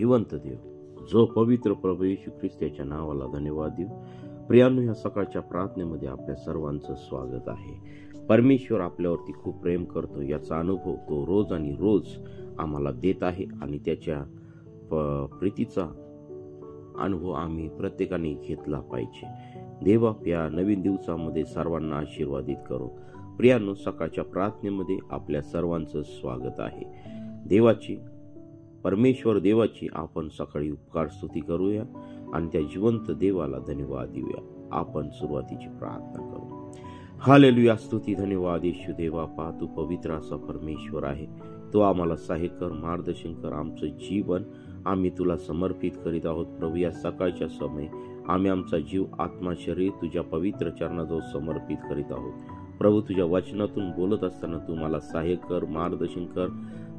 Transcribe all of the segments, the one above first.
जिवंत देव, जो पवित्र प्रभू येशू ख्रिस्त याच्या नावाला धन्यवाद देऊ. प्रियांनो, ह्या सकाळच्या प्रार्थनेमध्ये आपल्या सर्वांचं स्वागत आहे. परमेश्वर आपल्यावरती खूप प्रेम करतो याचा अनुभव तो रोज आणि रोज आम्हाला देत आहे आणि त्याच्या प्रीतीचा अनुभव आम्ही प्रत्येकाने घेतला पाहिजे. देवा, या नवीन दिवसामध्ये सर्वांना आशीर्वादित करो. प्रियांनो, सकाळच्या प्रार्थनेमध्ये आपल्या सर्वांचं स्वागत आहे. परमेश्वर देवाची आपण सकाळी उपकार स्तुती करूया आणि त्या जिवंत देवाला धन्यवाद देऊया. आपण सुरुवातीची प्रार्थना करू. हालेलुया. स्तुती धन्यवाद येशू देवा. पहा, तू पवित्र असा परमेश्वर आहे. तो आम्हाला सहाय्य कर, मार्गदर्शन कर. आमचं जीवन आम्ही तुला समर्पित करीत आहोत. प्रभू, या सकाळच्या समय आम्ही आमचा जीव, आत्मा, शरीर तुझ्या पवित्र चरणाजवळ समर्पित करीत आहोत. प्रभू, तुझ्या वचनातून बोलत असताना तू मला सहाय्य कर, मार्गदर्शन कर.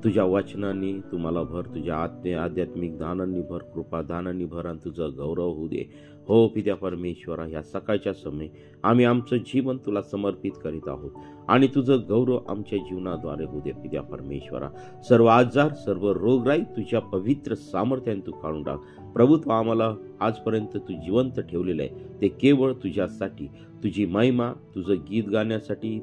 तुझ्या वचनाने तुम्हाला भर, तुझ्या आध्यात्मिक दानांनी भर, कृपा दानांनी भर आणि तुझा गौरव होऊ दे. हो पित्या परमेश्वरा, या सकाळच्या समय आम्ही आमचं जीवन तुला समर्पित करीत आहोत आणि तुझं गौरव आमच्या जीवनाद्वारे होऊ दे. पित्या परमेश्वरा, सर्व आजार, सर्व रोगराई तुझ्या पवित्र सामर्थ्याने तू काढून टाक. प्रभू, तू आम्हाला आजपर्यंत तू जिवंत ठेवलेलं आहे ते केवळ तुझ्यासाठी, तुझी महिमा, तुझं गीत गाण्यासाठी,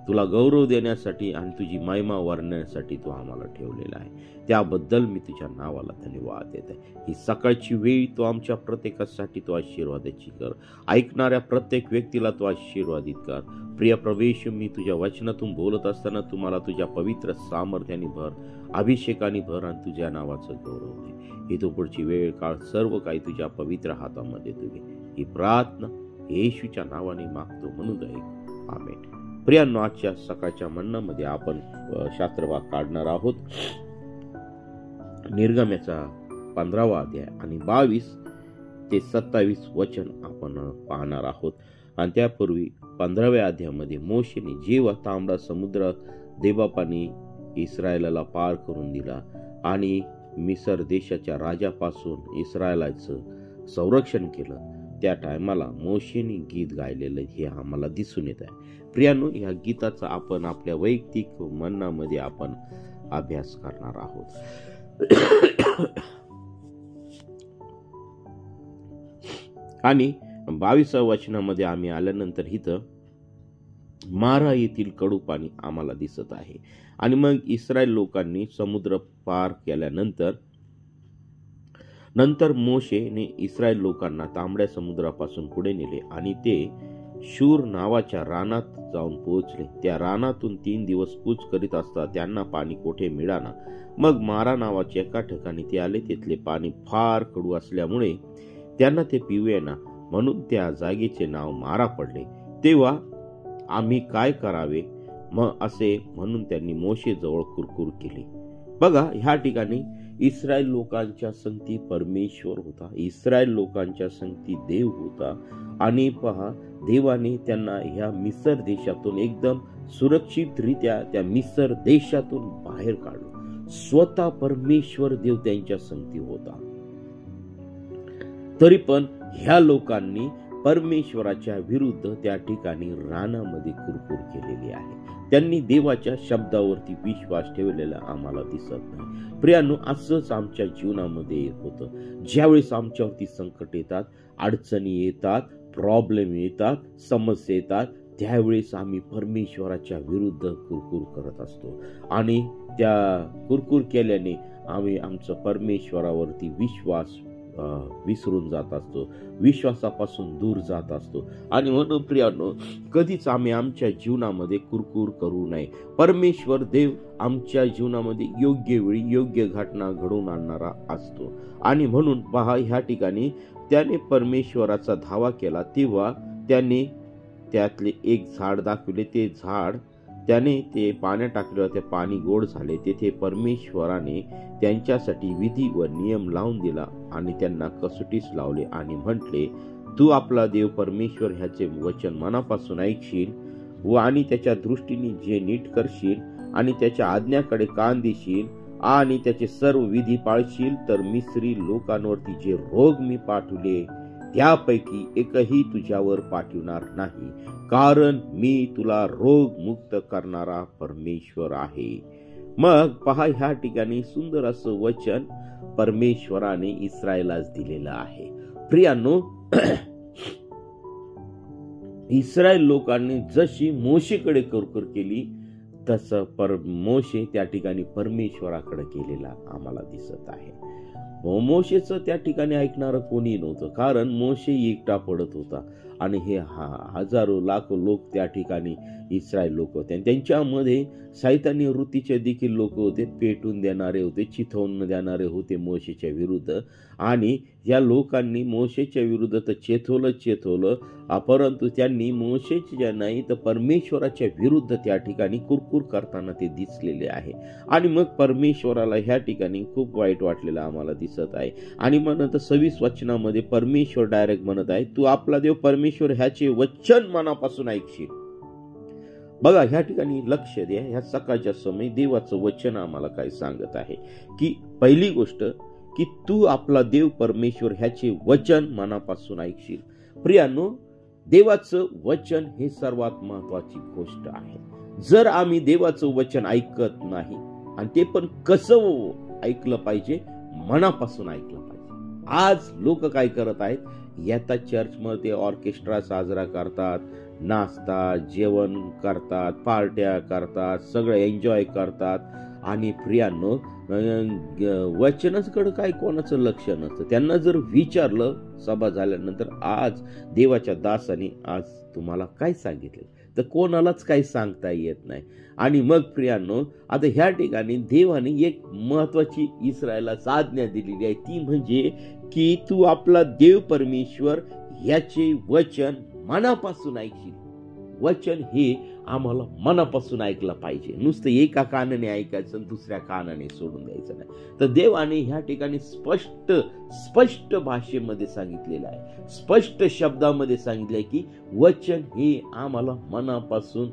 तुला गौरव देण्यासाठी आणि तुझी महिमा वर्णण्यासाठी तू आम्हाला ठेवलेला आहे. त्याबद्दल मी तुझ्या नावाला धन्यवाद देत आहे. ही सकाळची वेळ तू आमच्या प्रत्येकासाठी तू आशीर्वादाची कर. ऐकणाऱ्या प्रत्येक व्यक्तीला तू आशीर्वादित कर. प्रिय प्रवेश, मी तुझ्या वचनातून बोलत असताना तुम्हाला तुझ्या पवित्र सामर्थ्याने भर, अभिषेकाने भर आणि तुझ्या नावाचं गौरव दे. ही तू पुढची वेळ काळ सर्व काही तुझ्या पवित्र हातामध्ये तू घे. ही प्रार्थना येशूच्या नावाने मागतो म्हणून दे. आमेन. प्रियांनो, आजच्या सकाळच्या म्हणण्यामध्ये आपण शास्त्रभाग काढणार आहोत. निर्गमनाचा 15वा अध्याय आणि 22 ते 27 वचन आपण पाहणार आहोत. आणि त्यापूर्वी 15व्या अध्यायामध्ये मोशेने जेव्हा तांबडा समुद्र देवबापाने इस्रायलाला पार करून दिला आणि मिसर देशाच्या राजापासून इस्रायलाचं संरक्षण केलं, त्या टायमाला मोशेने गीत गायलेलं हे आम्हाला दिसून येत आहे. प्रियांनो, ह्या गीताचा आपण आपल्या वैयक्तिक मननामध्ये आपण अभ्यास करणार आहोत. आणि 22व्या वचनामध्ये आम्ही आल्यानंतर इथं मारा येथील कडू पाणी आम्हाला दिसत आहे. आणि मग इस्रायल लोकांनी समुद्र पार केल्यानंतर मोशेने इस्रायल लोकांना तांबड्या समुद्रापासून पुढे नेले आणि ते शूर नावाच्या रानात जाऊन पोहोचले. त्या रानातून 3 दिवस कूच करीत असता त्यांना पाणी कोठे मिळाना. मग मारा नावाच्या एका ठिकाणी ते आले. तिथले पाणी फार कडू असल्यामुळे त्यांना ते पिऊ येना, म्हणून त्या जागेचे नाव मारा पडले. तेव्हा आम्ही काय करावे मग असे म्हणून त्यांनी मोशे जवळ कुरकुर केली. बघा, ह्या ठिकाणी इस्रायल लोकांच्या संगती परमेश्वर होता, इस्रायल लोकांच्या संगती देव होता. आणि पहा, देवाने त्यांना ह्या मिसर देशातून एकदम सुरक्षितरित्या त्या मिसर देशातून बाहेर काढलं. स्वतः परमेश्वर देव त्यांच्या संगती होता. तरी पण ह्या लोकांनी परमेश्वराच्या विरुद्ध त्या ठिकाणी रानामध्ये कुरकुर केलेली आहे. त्यांनी देवाच्या शब्दावरती विश्वास ठेवलेला आम्हाला दिसत नाही. प्रियांनो, असंच आमच्या जीवनामध्ये होतं. ज्यावेळेस आमच्यावरती संकट येतात, अडचणी येतात, प्रॉब्लेम येतात, समस्या येतात, त्यावेळेस आम्ही परमेश्वराच्या विरुद्ध कुरकुर करत असतो आणि त्या कुरकुर केल्याने आम्ही आमचा परमेश्वरावरती विश्वास विसरून जात असतो, विश्वासापासून दूर जात असतो. आणि म्हणून प्रियांनो, कधीच आम्ही आमच्या जीवनामध्ये कुरकुर करू नये. परमेश्वर देव आमच्या जीवनामध्ये योग्य वेळी योग्य घटना घडवून आणणारा असतो. आणि म्हणून पहा, ह्या ठिकाणी त्याने परमेश्वराचा धावा केला. तेव्हा त्याने त्यातले एक झाड दाखवले. ते झाड त्याने ते पाण्यात टाकले, ते पाणी गोड झाले. तेथे परमेश्वराने त्यांच्यासाठी विधी व नियम लावून दिला आणि त्यांना कसोटीस लावले आणि म्हटले, तू आपला देव परमेश्वर ह्याचे वचन मनापासून ऐकशील व आणि त्याच्या दृष्टीने जे नीट करशील आणि त्याच्या आज्ञाकडे कान देशील आणि त्याचे सर्व विधी पाळशील, तर मिस्री लोकांवरती जे रोग मी पाठवले त्यापैकी एकही तुझ्यावर पाठवणार नाही, कारण मी तुला रोग मुक्त करणारा परमेश्वर आहे. मग पहा, ह्या ठिकाणी सुंदर असं वचन परमेश्वराने इस्रायलास दिलेलं आहे. प्रियांनो, इस्रायल लोकांनी जशी मोशेकडे कुरकुर केली तसं मोशे त्या ठिकाणी परमेश्वराकडे केलेला आम्हाला दिसत आहे. मोशेचं त्या ठिकाणी ऐकणारं कोणी नव्हतं, कारण मोशे एकटा पडत होता आणि हे हजारो लाखो लोक त्या ठिकाणी इस्रायल लोक होते. त्यांच्यामध्ये सैतानी वृत्तीचे देखील लोक होते, पेटून देणारे होते, चिथवून देणारे होते मोशेच्या विरुद्ध. आणि या लोकांनी मोशेच्या विरुद्ध तर चेतवलं, परंतु त्यांनी मोशेच्या नाही तर परमेश्वराच्या विरुद्ध त्या ठिकाणी कुरकुर करताना ते दिसलेले आहे. आणि मग परमेश्वराला ह्या ठिकाणी खूप वाईट वाटलेलं आम्हाला दिसत आहे. आणि म्हणत 26 वचनामध्ये परमेश्वर डायरेक्ट म्हणत आहे, तू आपला देव परमेश्वर ह्याचे वचन मनापासून ऐकशील. बघा, ह्या ठिकाणी लक्ष द्या, ह्या सकाळच्या समय देवाचं वचन आम्हाला काय सांगत आहे की पहिली गोष्ट की तू आपला देव परमेश्वर ह्याचे वचन मनापासून ऐकशील. प्रियांनो, देवाचं वचन हे सर्वात महत्वाची गोष्ट आहे. जर आम्ही देवाचं वचन ऐकत नाही, आणि ते पण कसं ऐकलं पाहिजे, मनापासून ऐकलं पाहिजे. आज लोक काय करत आहेत, येतात चर्चमध्ये, ऑर्केस्ट्रा साजरा करतात, नाचतात, जेवण करतात, पार्ट्या करतात, सगळं एन्जॉय करतात. आणि प्रियांनो, वचनाकडे काय कोणाचं लक्ष नसतं. त्यांना जर विचारलं सभा झाल्यानंतर, आज देवाच्या दासाने आज तुम्हाला काय सांगितलं, तर कोणालाच काही सांगता येत नाही. आणि मग प्रियांनो, आता ह्या ठिकाणी देवाने एक महत्वाची इस्रायलास आज्ञा दिलेली आहे, ती म्हणजे की तू आपला देव परमेश्वर याचे वचन मनापासून ऐकशील. वचन हे आम्हाला मनापासून ऐकलं पाहिजे. नुसतं एका कानाने ऐकायचं आणि दुसऱ्या कानाने सोडून द्यायचं नाही. तर देवाने ह्या ठिकाणी स्पष्ट भाषेमध्ये सांगितलेलं आहे, स्पष्ट शब्दामध्ये सांगितलंय की वचन हे आम्हाला मनापासून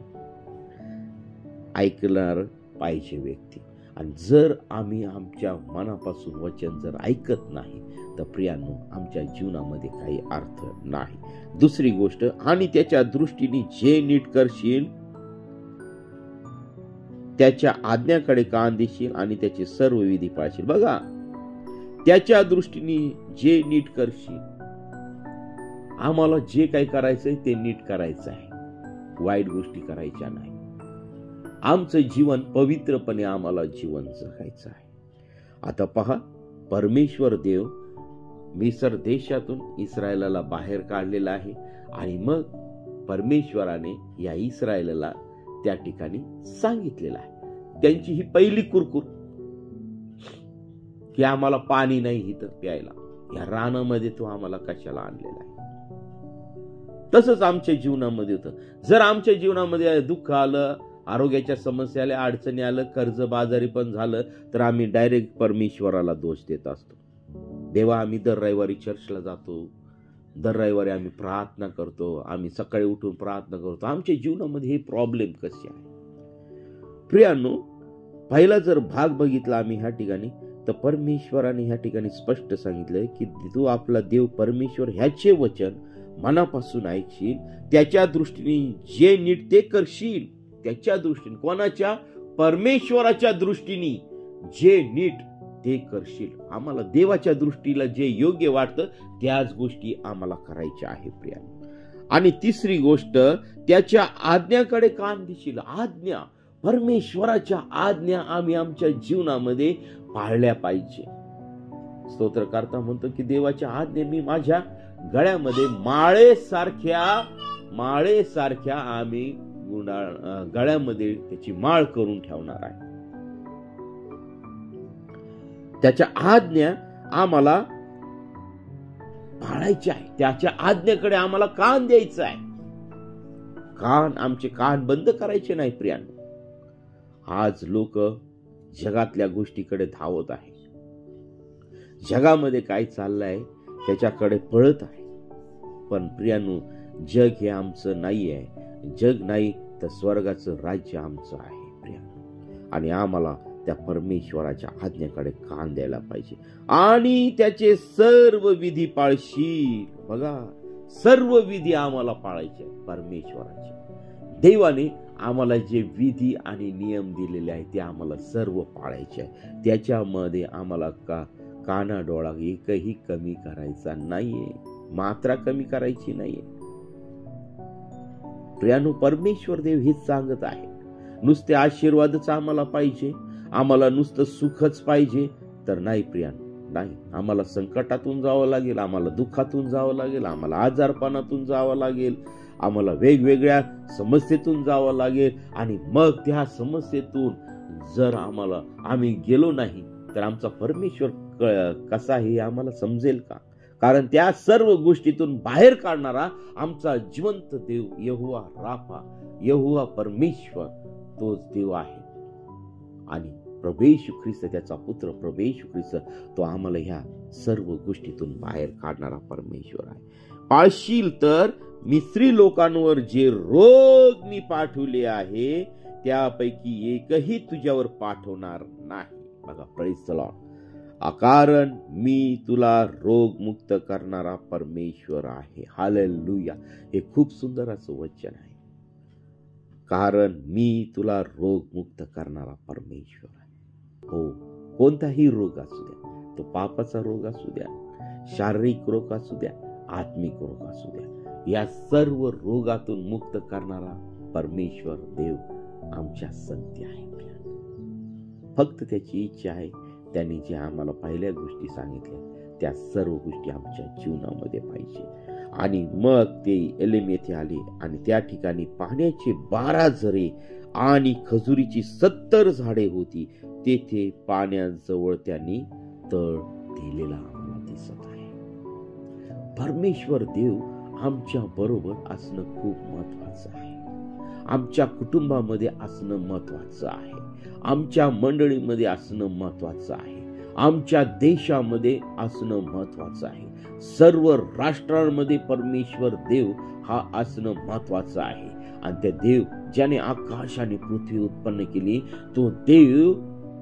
ऐकणार पाहिजे व्यक्ती. आणि जर आम्ही आमच्या मनापासून वचन जर ऐकत नाही, तर प्रियांनो, आमच्या जीवनामध्ये काही अर्थ नाही. दुसरी गोष्ट, आणि त्याच्या दृष्टीने जे नीट करशील त्याच्या आज्ञाकडे कान देशील आणि त्याचे सर्व विधी पाळशील. बघा, त्याच्या दृष्टीने जे नीट करशील, आम्हाला जे काही करायचंय ते नीट करायचं आहे, वाईट गोष्टी करायच्या नाही. आमचं जीवन पवित्रपणे आम्हाला जीवन जगायचं आहे. आता पहा, परमेश्वर देव मिस्र देशातून इस्रायलाला बाहेर काढलेला आहे. आणि मग परमेश्वराने या इस्रायलाला त्या ठिकाणी सांगितलेलं आहे, त्यांची ही पहिली कुरकुर की आम्हाला पाणी नाही इथं प्यायला, या रानामध्ये तो आम्हाला कशाला आणलेला आहे. तसंच आमच्या जीवनामध्ये होतं. जर आमच्या जीवनामध्ये दुःख आलं, आरोग्याच्या समस्या आल्या, अडचणी आलं, कर्जबाजारी पण झालं, तर आम्ही डायरेक्ट परमेश्वराला दोष देत असतो. देवा, आम्ही दर रविवारी चर्चला जातो, दर रविवारी आम्ही प्रार्थना करतो, आम्ही सकाळी उठून प्रार्थना करतो, आमच्या जीवनामध्ये हे प्रॉब्लेम कसे आहे. प्रियांनो, पहिला जर भाग बघितला आम्ही ह्या ठिकाणी, तर परमेश्वराने ह्या ठिकाणी स्पष्ट सांगितलंय की तू आपला देव परमेश्वर ह्याचे वचन मनापासून ऐकशील, त्याच्या दृष्टीने जे नीट ते करशील. त्याच्या दृष्टीने, कोणाच्या? परमेश्वराच्या दृष्टीने जे नीट ते करशील. आम्हाला देवाच्या दृष्टीला जे योग्य वाटतं त्याच गोष्टी आम्हाला करायच्या आहे प्रियांनो. आणि तिसरी गोष्ट, त्याच्या आज्ञाकडे कान देशील. आज्ञा, परमेश्वराच्या आज्ञा आम्ही आमच्या जीवनामध्ये पाळल्या पाहिजे. स्तोत्रकर्ता म्हणतो की देवाच्या आज्ञा मी माझ्या गळ्यामध्ये माळेसारख्या आम्ही गळ्यामध्ये त्याची माळ करून ठेवणार आहे. त्याच्या आज्ञा आम्हाला पाळायची आहे, त्याच्या आज्ञेकडे आम्हाला कान द्यायचा आहे. आमचे कान बंद करायचे नाही प्रियांनो. आज लोक जगातल्या गोष्टीकडे धावत आहे, जगामध्ये काय चाललंय त्याच्याकडे पळत आहे. पण प्रियांनो, जग हे आमचं नाही आहे. जग नाही तर स्वर्गाचं राज्य आमचं आहे प्रियांनो. आणि आम्हाला त्या परमेश्वराच्या आज्ञेकडे कान द्यायला पाहिजे आणि त्याचे सर्व विधी पाळशील. बघा, सर्व विधी आम्हाला पाळायचे परमेश्वराचे. देवाने आम्हाला जे विधी आणि नियम दिलेले आहेत ते आम्हाला सर्व पाळायचे आहे. त्याच्यामध्ये आम्हाला कानाडोळा एकही कमी करायचा नाहीये, मात्रा कमी करायची नाहीये. प्रियानो, परमेश्वर देव हेच सांगत आहे. नुसते आशीर्वादच आम्हाला पाहिजे, आम्हाला नुसतं सुखच पाहिजे तर नाही प्रियानो, नाही. आम्हाला संकटातून जावं लागेल, आम्हाला दुःखातून जावं लागेल, आम्हाला आजारपणातून जावं लागेल, आम्हाला वेगवेगळ्या समस्येतून जावं लागेल. आणि मग त्या समस्येतून जर आम्ही गेलो नाही तर आमचा परमेश्वर कसा हे आम्हाला समजेल का? कारण त्या सर्व गोष्टीतून बाहेर काढणारा आमचा जिवंत देव यहोवा राफा, यहोवा परमेश्वर तोच देव आहे. आणि प्रभू येशू ख्रिस्त, त्याचा पुत्र प्रभू येशू ख्रिस्त, तो आम्हाला ह्या सर्व गोष्टीतून बाहेर काढणारा परमेश्वर आहे. पाळशील तर मिस्री लोकांवर जे रोग मी पाठवले आहे त्यापैकी एकही तुझ्यावर पाठवणार नाही. बघा, प्रेज द लॉर्ड. कारण मी तुला रोगमुक्त करणारा परमेश्वर आहे. हालेलुया. हे खूप सुंदर असं वचन आहे. कारण मी तुला रोगमुक्त करणारा परमेश्वर आहे. हो, कोणताही रोग असू द्या, तो पापाचा रोग असू द्या, शारीरिक रोग असू द्या, आत्मिक रोग असू द्या, या सर्व रोगातून मुक्त करणारा परमेश्वर देव आमच्या संगती आहे. फक्त त्याची इच्छा आहे, त्यांनी जे आम्हाला पहिल्या गोष्टी सांगितल्या त्या सर्व गोष्टी आमच्या जीवनामध्ये पाहिजे. आणि मग ते एलेम येथे आले आणि त्या ठिकाणी पाण्याचे 12 झरे आणि खजुरीची 70 झाडे होती. तेथे पाण्याजवळ त्यांनी तळ दिलेला आम्हाला दिसत आहे. परमेश्वर देव आमच्या बरोबर असणं खूप महत्वाचं आहे. आमच्या कुटुंबामध्ये असणं महत्वाचं आहे. आमच्या मंडळीमध्ये असणं महत्वाचं आहे. आमच्या देशामध्ये असणं महत्वाचं आहे. सर्व राष्ट्रांमध्ये परमेश्वर देव हा असणं महत्वाचं आहे. आणि त्या देव ज्याने आकाश आणि पृथ्वी उत्पन्न केली, तो देव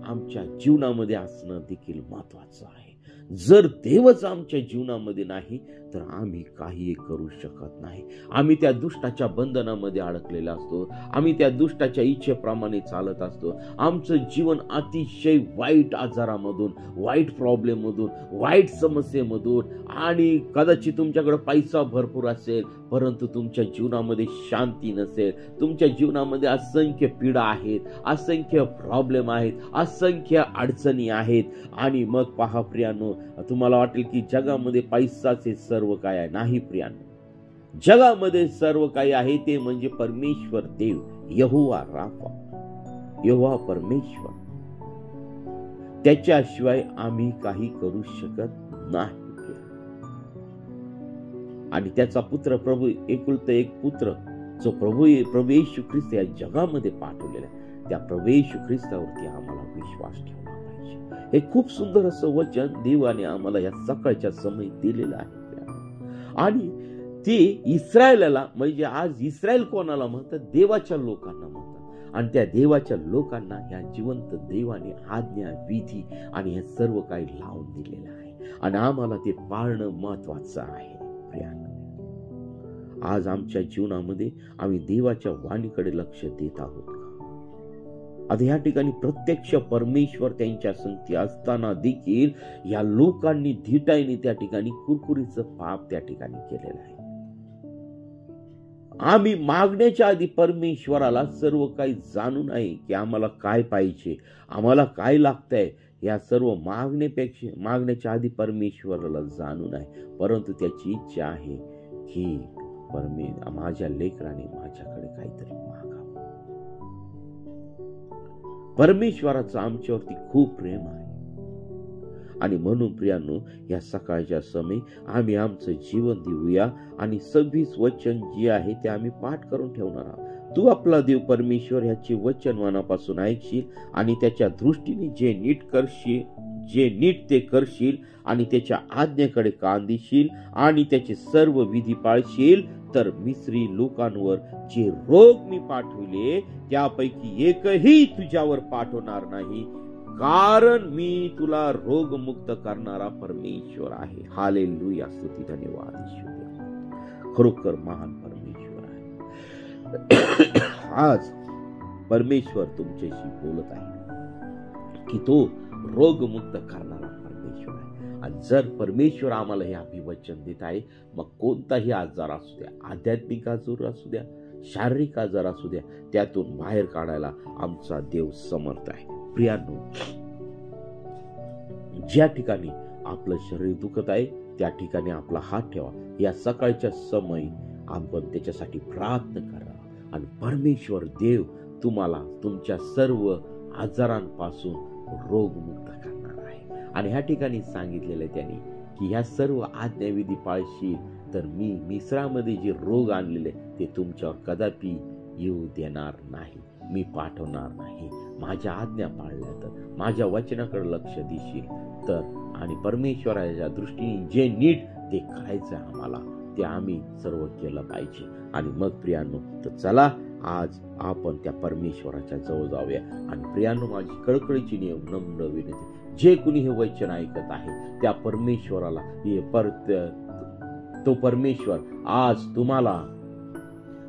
आमच्या जीवनामध्ये असणं देखील महत्वाचं आहे. जर देवच आमच्या जीवनामध्ये नाही तर आम्ही काही करू शकत नाही. आम्ही त्या दुष्टाच्या बंधनामध्ये अडकलेला असतो. आम्ही त्या दुष्टाच्या इच्छेप्रमाणे चालत असतो. आमचं जीवन अतिशय वाईट आजारामधून, वाईट प्रॉब्लेम मधून, वाईट समस्येमधून, आणि कदाचित तुमच्याकडे पैसा भरपूर असेल परंतु तुमच्या जीवनामध्ये शांती नसेल. तुमच्या जीवनामध्ये असंख्य पीडा आहेत, असंख्य प्रॉब्लेम आहेत, असंख्य अडचणी आहेत. आणि मग पहा प्रियानो, तुम्हाला वाटेल की जगामध्ये पैसाच हे सर्व काय आहे. नाही प्रियानो, जगामध्ये सर्व काही आहे ते म्हणजे परमेश्वर देव, यहोवा राफा, यहोवा परमेश्वर. त्याच्याशिवाय आम्ही काही करू शकत नाही. आणि त्याचा पुत्र प्रभू, एकुलता एक पुत्र जो प्रभू येशू ख्रिस्त या जगामध्ये पाठवलेला आहे, त्या प्रभू येशू ख्रिस्तावरती आम्हाला विश्वास ठेवला पाहिजे. हे खूप सुंदर असं वचन देवाने आम्हाला या सकाळच्या समय दिलेलं आहे. आणि ते इस्रायलाला, म्हणजे आज इस्रायल कोणाला म्हणतात? देवाच्या लोकांना म्हणतात. आणि त्या देवाच्या लोकांना ह्या जिवंत देवाने आज्ञा, विधी आणि हे सर्व काही लावून दिलेलं आहे. आणि आम्हाला ते पाळणं महत्वाचं आहे. आज आमच्या जीवनामध्ये आम्ही देवाच्या वाणीकडे लक्ष देत आहोत का? आता या ठिकाणी प्रत्यक्ष परमेश्वर त्यांच्या संगती असताना देखील या लोकांनी धिटाईने त्या ठिकाणी कुरकुरीचं पाप त्या ठिकाणी केलेलं आहे. आम्ही मागण्याच्या आधी परमेश्वराला सर्व काही जाणून आहे की आम्हाला काय पाहिजे, आम्हाला काय लागतंय, या सर्व मागण्याच्या आधी परमेश्वराला जाणून आहे. परंतु त्याची इच्छा आहे की माझ्या लेकराने माझ्याकडे काहीतरी मागावं. परमेश्वराचं आमच्यावरती खूप प्रेम आहे. आणि म्हणून प्रियांनो, या सकाळच्या समय आम्ही आमचं जीवन देऊया आणि 26 वचन जे आहे ते आम्ही पाठ करून ठेवणार आहोत. तू आपला देव परमेश्वर ह्याचे वचन मनापासून ऐकशील आणि त्याच्या दृष्टीने जे नीट ते करशील आणि त्याच्या आज्ञेकडे कान देशील आणि त्याचे सर्व विधी पाळशील, तर मिस्री लोकांवर जे रोग मी पाठविले त्यापैकी एकही तुझ्यावर पाठवणार नाही. कारण मी तुला रोगमुक्त करणारा परमेश्वर आहे. हालेलुया. स्तुती, धन्यवाद ईश्वर, खरोखर महान परमेश्वर आहे. आज परमेश्वर तुमच्याशी बोलत आहे की तो रोगमुक्त करणारा परमेश्वर आहे. आणि जर परमेश्वर आम्हाला हे अभिवचन देत आहे, मग कोणताही आजार असू द्या, आध्यात्मिक आजार असू द्या, शारीरिक आजार असू द्या, त्यातून बाहेर काढायला आमचा देव समर्थ आहे. प्रियांनो, ज्या ठिकाणी आपलं शरीर दुखत आहे त्या ठिकाणी आपला हात ठेवा. या सकाळच्या समयी आपण त्याच्यासाठी प्रार्थना करा आणि परमेश्वर देव तुम्हाला तुमच्या सर्व आजारांपासून रोगमुक्त करणार आहे. आणि ह्या ठिकाणी सांगितलेलं आहे त्यांनी की ह्या सर्व आज्ञाविधी पाळशील तर मी मिस्रामध्ये जे रोग आणलेले ते तुमच्यावर कदापि येऊ देणार नाही, मी पाठवणार नाही. माझ्या आज्ञा पाळल्या तर, माझ्या वचनाकडे लक्ष देशील तर, आणि परमेश्वराच्या दृष्टीने जे नीट ते करायचं आम्हाला, ते आम्ही सर्व केलं पाहिजे. आणि मग प्रियांनो, तर चला आज आपण त्या परमेश्वराच्या जवळ जाऊया. आणि प्रियांनो, माझी कळकळीची नम्र विनंती, जे कुणी हे वचन ऐकत आहे त्या परमेश्वराला तो परमेश्वर आज तुम्हाला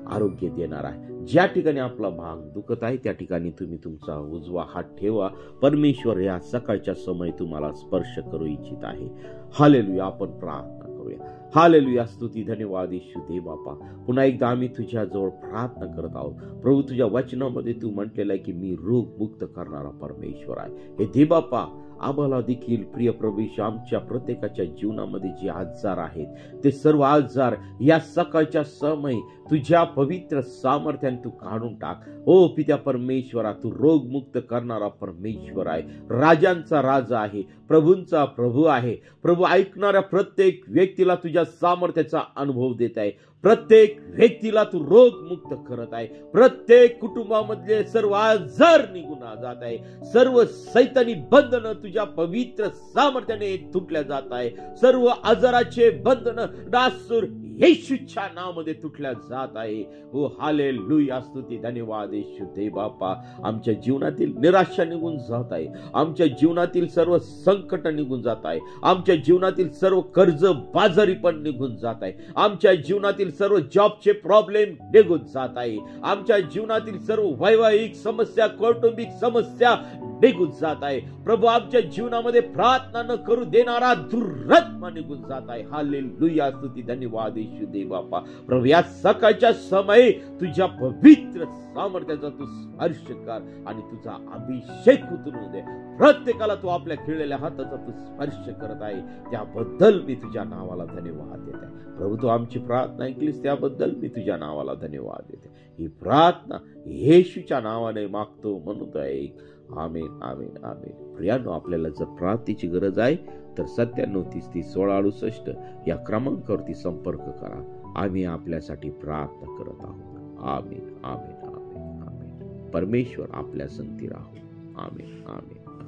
आरोग्य देणार आहे. ज्या ठिकाणी आपला भाग दुखत आहे त्या ठिकाणी तुम्ही तुमचा उजवा हात ठेवा. परमेश्वर या सकाळच्या समय तुम्हाला स्पर्श करू इच्छित आहे. हालेलुया. आपण प्रार्थना करूया. हालेलुया. स्तुती, धन्यवाद येशू दे बापा. पुन्हा एकदा आम्ही तुझ्याजवळ प्रार्थना करत आहोत. प्रभू, तुझ्या वचनामध्ये तू म्हटलेलं आहे की मी रोग मुक्त करणारा परमेश्वर आहे. हे दे बापा, आम्हाला देखील प्रिय प्रभू, आमच्या प्रत्येकाच्या जीवनामध्ये जे आजार आहेत ते सर्व आजार या सकाळच्या समय तुझ्या पवित्र सामर्थ्याने तू काढून टाक. ओ पित्या परमेश्वरा, तू रोगमुक्त करणारा परमेश्वर आहे, राजांचा राजा आहे, प्रभूंचा प्रभू आहे. प्रभू, ऐकणाऱ्या प्रत्येक व्यक्तीला तुझ्या सामर्थ्याचा अनुभव देत आहे. प्रत्येक व्यक्तीला तू रोगमुक्त करत आहे. प्रत्येक कुटुंबामधले सर्व आजार निघून जात आहे. सर्व सैतानी बंधन तुझ्या पवित्र सामर्थ्याने तुटल्या जात आहे. सर्व आजाराचे बंधन डासूर येशूच्या नावामध्ये तुटल्या जात आहे. हो हालेलुया. स्तुती, धन्यवाद येशू दे बापा. आमच्या जीवनातील निराशा निघून जात आहे. आमच्या जीवनातील सर्व संकट निघून जात आहे. आमच्या जीवनातील सर्व कर्ज बाजारी पण निघून जात आहे. आमच्या जीवनातील सर्व जॉबचे प्रॉब्लेम निघून जात आहे. आमच्या जीवनातील सर्व वैवाहिक समस्या, कौटुंबिक समस्या निघून जात आहे. प्रभू, आमच्या जीवनामध्ये प्रार्थना न करू देणारा दुरात्मा निघून जात आहे. हालेलुया. स्तुती, धन्यवाद येशू दे बापा. प्रभू, या सकाळच्या समयी तुझ्या पवित्र सामर्थ्याचा तू स्पर्श कर आणि तुझा अभिषेक उतरून दे. प्रत्येकाला तू आपल्या खिळलेल्या हाताचा तू स्पर्श करत आहे, त्याबद्दल मी तुझ्या नावाला धन्यवाद देत आहे. प्रभू, तू आमची प्रार्थना ऐकलीस त्याबद्दल मी तुझ्या नावाला धन्यवाद देते. ही प्रार्थना येशूच्या नावाने मागतो म्हणून ऐक. आमेन, आमेन, आमेन. प्रियांनो, आपल्याला जर प्रार्थनेची गरज आहे तर 9730301668 या क्रमांकावरती संपर्क करा. आम्ही आपल्यासाठी प्रार्थना करत आहोत. आमेन, आमेन, आमेन, आमेन. परमेश्वर आपल्या संगती राहो. आमेन, आमेन.